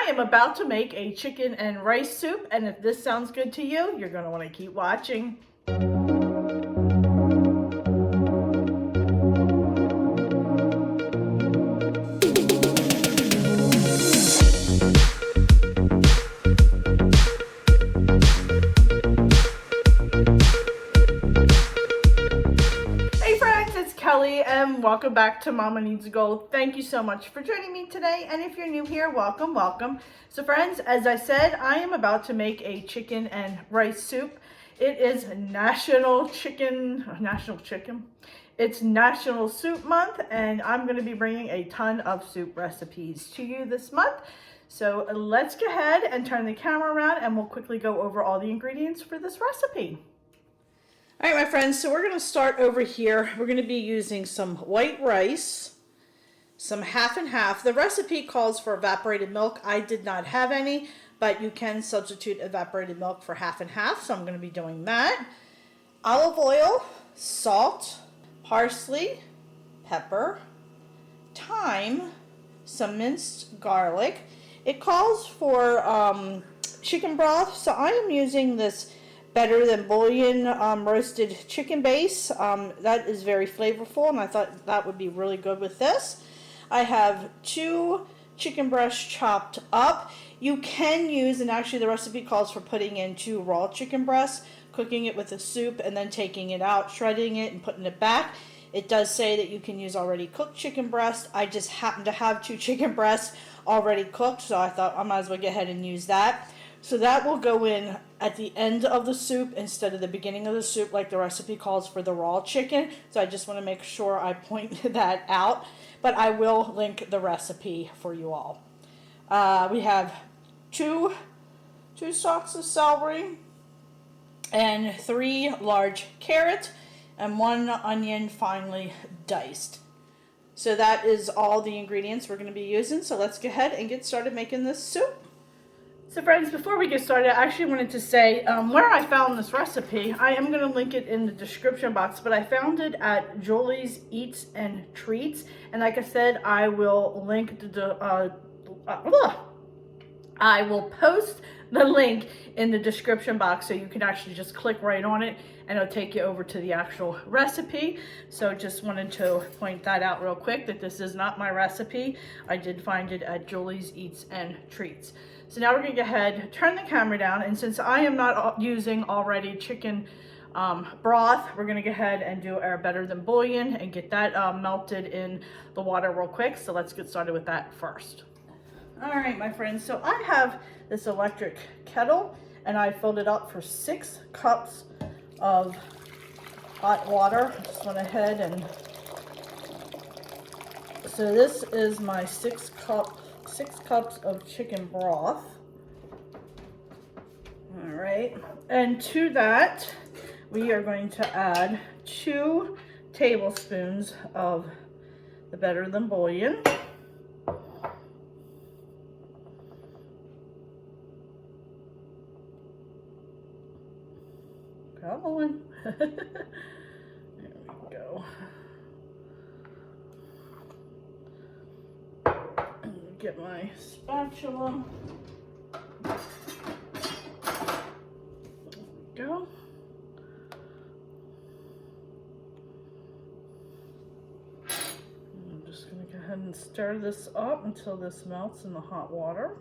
am about to make a chicken and rice soup, and if this sounds good to you, you're going to want to keep watching. And welcome back to Mama Needs a Goal. Thank you so much for joining me today, and if you're new here, welcome. So friends, as I said, I am about to make a chicken and rice soup. It is it's National Soup Month, and I'm going to be bringing a ton of soup recipes to you this month. So let's go ahead and turn the camera around and we'll quickly go over all the ingredients for this recipe. All right, my friends, so we're going to start over here. We're going to be using some white rice, some half and half. The recipe calls for evaporated milk. I did not have any, but you can substitute evaporated milk for half and half, so I'm going to be doing that. Olive oil, salt, parsley, pepper, thyme, some minced garlic. It calls for chicken broth, so I am using this Better Than Bouillon roasted chicken base. That is very flavorful, and I thought that would be really good with this. I have 2 chicken breasts chopped up. You can use, and actually the recipe calls for putting in 2 raw chicken breasts, cooking it with the soup, and then taking it out, shredding it, and putting it back. It does say that you can use already cooked chicken breast. I just happen to have 2 chicken breasts already cooked, so I thought I might as well go ahead and use that. So that will go in at the end of the soup instead of the beginning of the soup like the recipe calls for the raw chicken. So I just want to make sure I point that out. But I will link the recipe for you all. We have 2 stalks of celery and 3 large carrots and 1 onion finely diced. So that is all the ingredients we're going to be using. So let's go ahead and get started making this soup. So friends, before we get started, I actually wanted to say where I found this recipe. I am going to link it in the description box, but I found it at Julie's Eats and Treats. And like I said, I will link I will post the link in the description box so you can actually just click right on it and it'll take you over to the actual recipe. So just wanted to point that out real quick that this is not my recipe. I did find it at Julie's Eats and Treats. So now we're going to go ahead, turn the camera down, and since I am not using already chicken broth, we're going to go ahead and do our Better Than Bouillon and get that melted in the water real quick. So let's get started with that first. All right, my friends, so I have this electric kettle and I filled it up for 6 cups of hot water. I just went ahead and, so this is my 6 cups of chicken broth. All right, and to that we are going to add 2 tablespoons of the Better Than Bouillon. Come on. There we go. Get my spatula. There we go. I'm just going to go ahead and stir this up until this melts in the hot water.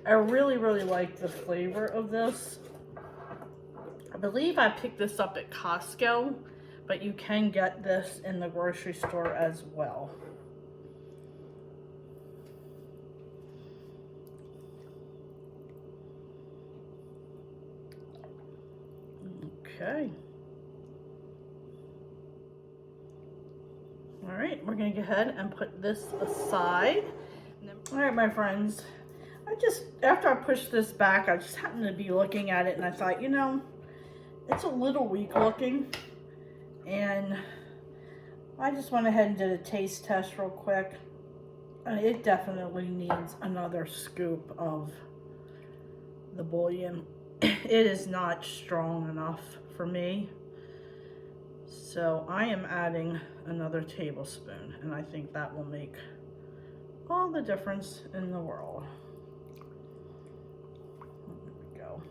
I really like the flavor of this. I believe I picked this up at Costco, but you can get this in the grocery store as well. Okay. All right, we're gonna go ahead and put this aside. All right, my friends, after I pushed this back, I just happened to be looking at it and I thought, you know, it's a little weak looking. And I just went ahead and did a taste test real quick. It definitely needs another scoop of the bouillon. It is not strong enough for me. So I am adding another tablespoon, and I think that will make all the difference in the world. There we go.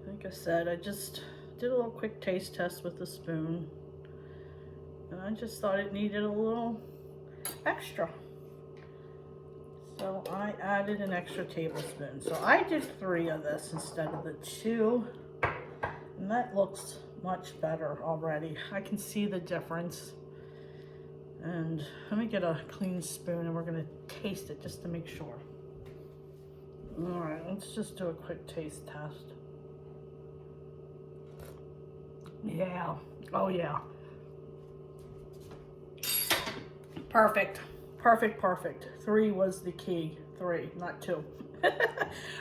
Like I said, I just did a little quick taste test with the spoon, and I just thought it needed a little extra. So I added an extra tablespoon. So I did 3 of this instead of the 2. And that looks much better already. I can see the difference. And let me get a clean spoon and we're gonna taste it just to make sure. All right, let's just do a quick taste test. Yeah, oh yeah. Perfect. Perfect, perfect. 3 was the key. 3, not 2. All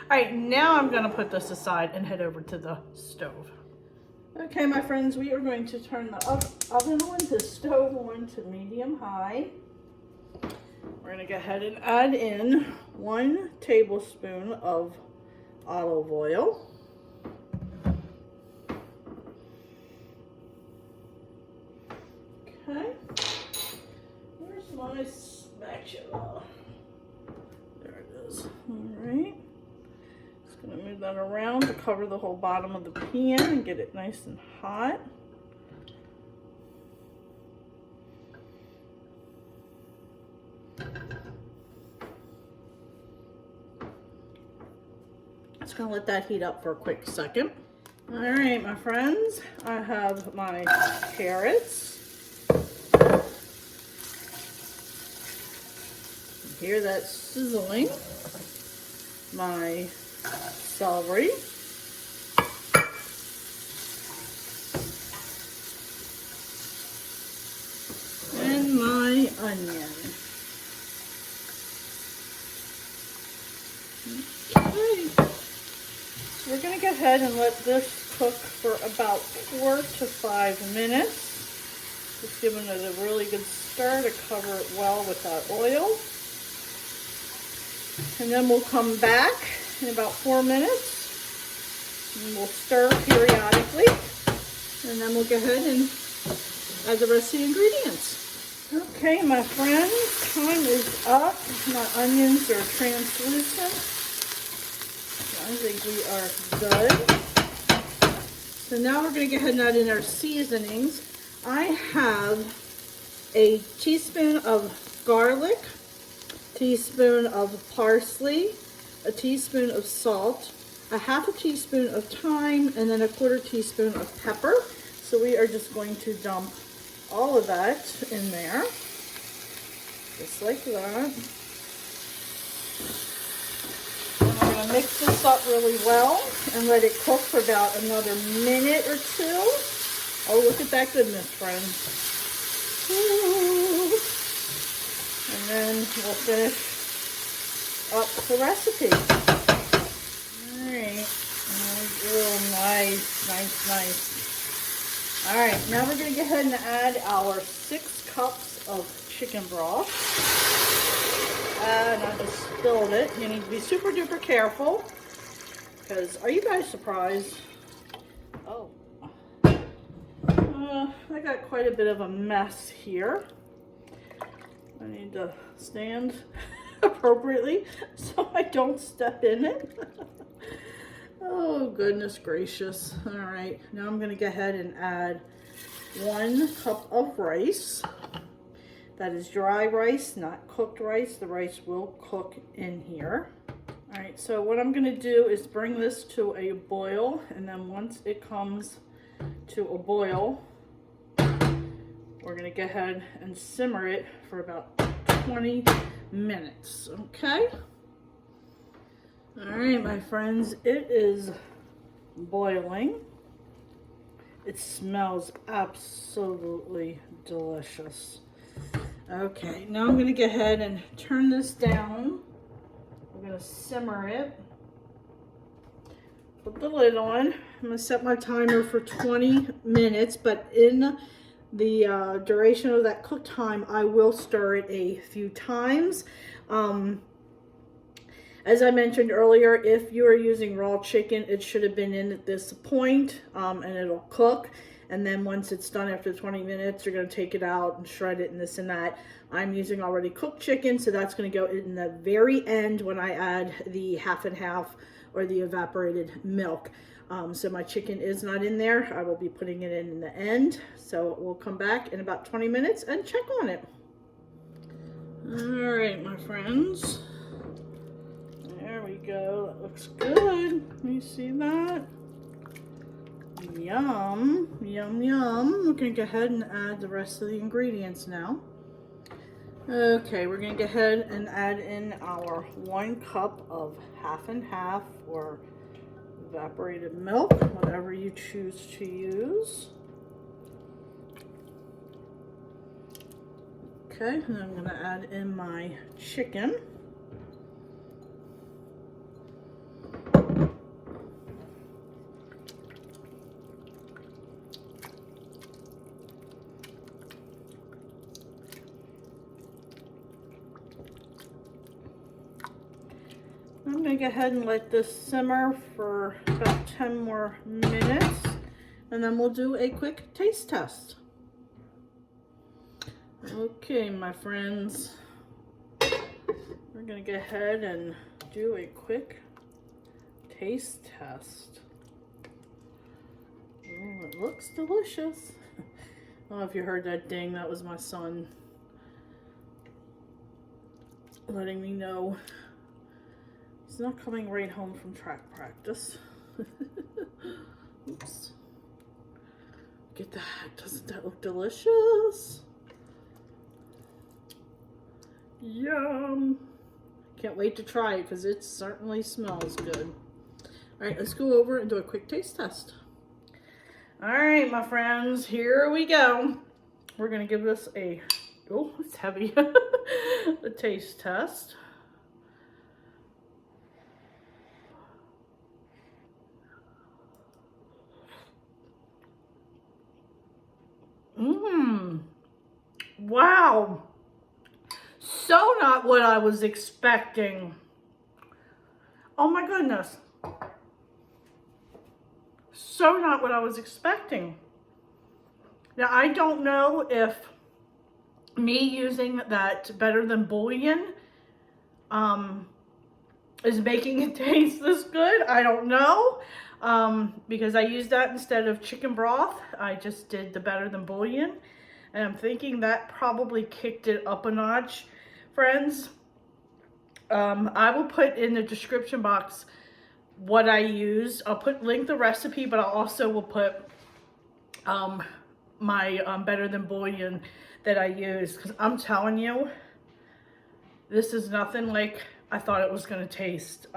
right, now I'm gonna put this aside and head over to the stove. Okay, my friends, we are going to turn the oven on, the stove on to medium high. We're gonna go ahead and add in 1 tablespoon of olive oil. Okay, where's my spatula? There it is. All right. Just gonna move that around to cover the whole bottom of the pan and get it nice and hot. Just gonna let that heat up for a quick second. All right, my friends, I have my carrots. Hear that sizzling. My celery. And my onion. Okay. So we're going to go ahead and let this cook for about 4 to 5 minutes. Just giving it a really good stir to cover it well with that oil. And then we'll come back in about 4 minutes and we'll stir periodically, and then we'll go ahead and add the rest of the ingredients. Okay, my friends, time is up. My onions are translucent. I think we are good. So now we're going to go ahead and add in our seasonings. I have a teaspoon of garlic, teaspoon of parsley, a teaspoon of salt, a half a teaspoon of thyme, and then a 1/4 teaspoon of pepper. So we are just going to dump all of that in there, just like that. And we're going to mix this up really well and let it cook for about another minute or 2. Oh, look at that goodness, friends. Ooh. And then we'll finish up the recipe. All right. Oh, nice, nice, nice. All right, now we're going to go ahead and add our 6 cups of chicken broth. And I just spilled it. You need to be super duper careful, because are you guys surprised? Oh. I got quite a bit of a mess here. I need to stand appropriately so I don't step in it. Oh, goodness gracious. All right, now I'm going to go ahead and add 1 cup of rice. That is dry rice, not cooked rice. The rice will cook in here. All right, so what I'm going to do is bring this to a boil, and then once it comes to a boil, we're going to go ahead and simmer it for about 20 minutes, okay? All right, my friends, it is boiling. It smells absolutely delicious. Okay, now I'm going to go ahead and turn this down. We're going to simmer it. Put the lid on. I'm going to set my timer for 20 minutes, but in the duration of that cook time, I will stir it a few times. As I mentioned earlier, if you are using raw chicken, it should have been in at this point, and it'll cook. And then once it's done after 20 minutes, you're going to take it out and shred it and this and that. I'm using already cooked chicken, so that's going to go in the very end when I add the half and half or the evaporated milk. So my chicken is not in there. I will be putting it in the end. So we'll come back in about 20 minutes and check on it. All right, my friends. There we go. That looks good. You see that? Yum, yum, yum. We're going to go ahead and add the rest of the ingredients now. Okay, we're going to go ahead and add in our 1 cup of half and half or evaporated milk, whatever you choose to use. Okay, and then I'm going to add in my chicken. I'm going to go ahead and let this simmer for about 10 more minutes, and then we'll do a quick taste test. Okay, my friends, we're going to go ahead and do a quick taste test. Oh, it looks delicious. I don't know if you heard that ding. That was my son letting me know he's not coming right home from track practice. Oops. Look at that. Doesn't that look delicious? Yum. Can't wait to try it because it certainly smells good. All right, let's go over and do a quick taste test. All right, my friends, here we go. We're going to give this a, oh, it's heavy, a taste test. Wow. So not what I was expecting. Oh my goodness. So not what I was expecting. Now, I don't know if me using that Better Than Bouillon is making it taste this good. I don't know. Because I used that instead of chicken broth. I just did the Better Than Bouillon. And I'm thinking that probably kicked it up a notch, friends. I will put in the description box what I used. I'll link the recipe, but I also will put my Better Than Bouillon that I used. Because I'm telling you, this is nothing like I thought it was going to taste.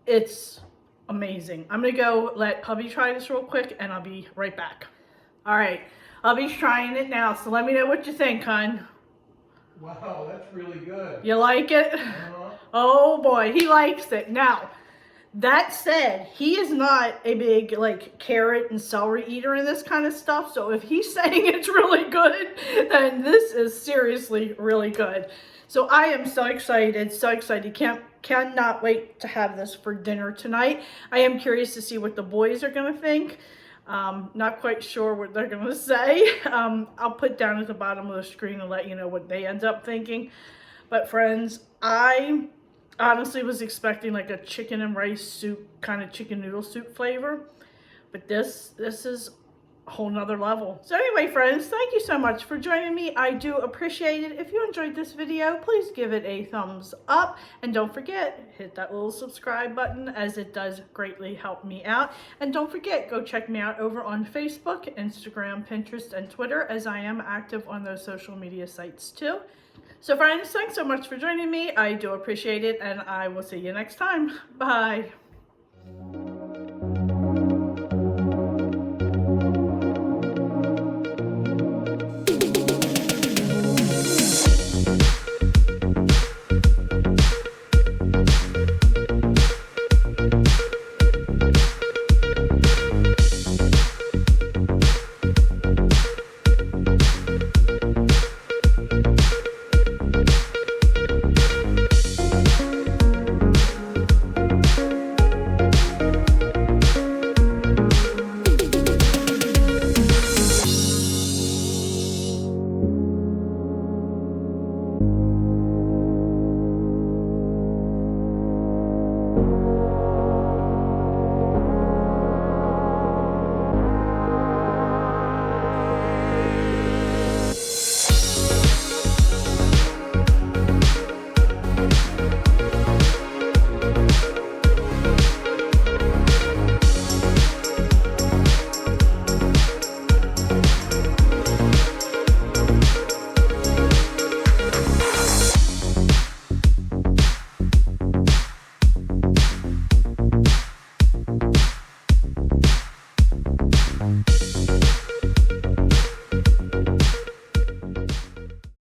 It's amazing. I'm going to go let hubby try this real quick, and I'll be right back. All right. Hubby's trying it now, so let me know what you think, hon. Wow, that's really good. You like it? Oh boy, he likes it. Now, that said, he is not a big like carrot and celery eater and this kind of stuff. So if he's saying it's really good, then this is seriously really good. So I am so excited, so excited. Cannot wait to have this for dinner tonight. I am curious to see what the boys are gonna think. Not quite sure what they're gonna say. I'll put down at the bottom of the screen and let you know what they end up thinking. But friends, I honestly was expecting like a chicken and rice soup, kind of chicken noodle soup flavor. But this is a whole nother level. So anyway, friends, thank you so much for joining me. I do appreciate it. If you enjoyed this video, please give it a thumbs up. And don't forget, hit that little subscribe button, as it does greatly help me out. And don't forget, go check me out over on Facebook, Instagram, Pinterest, and Twitter, as I am active on those social media sites too. So friends, thanks so much for joining me. I do appreciate it, and I will see you next time. Bye.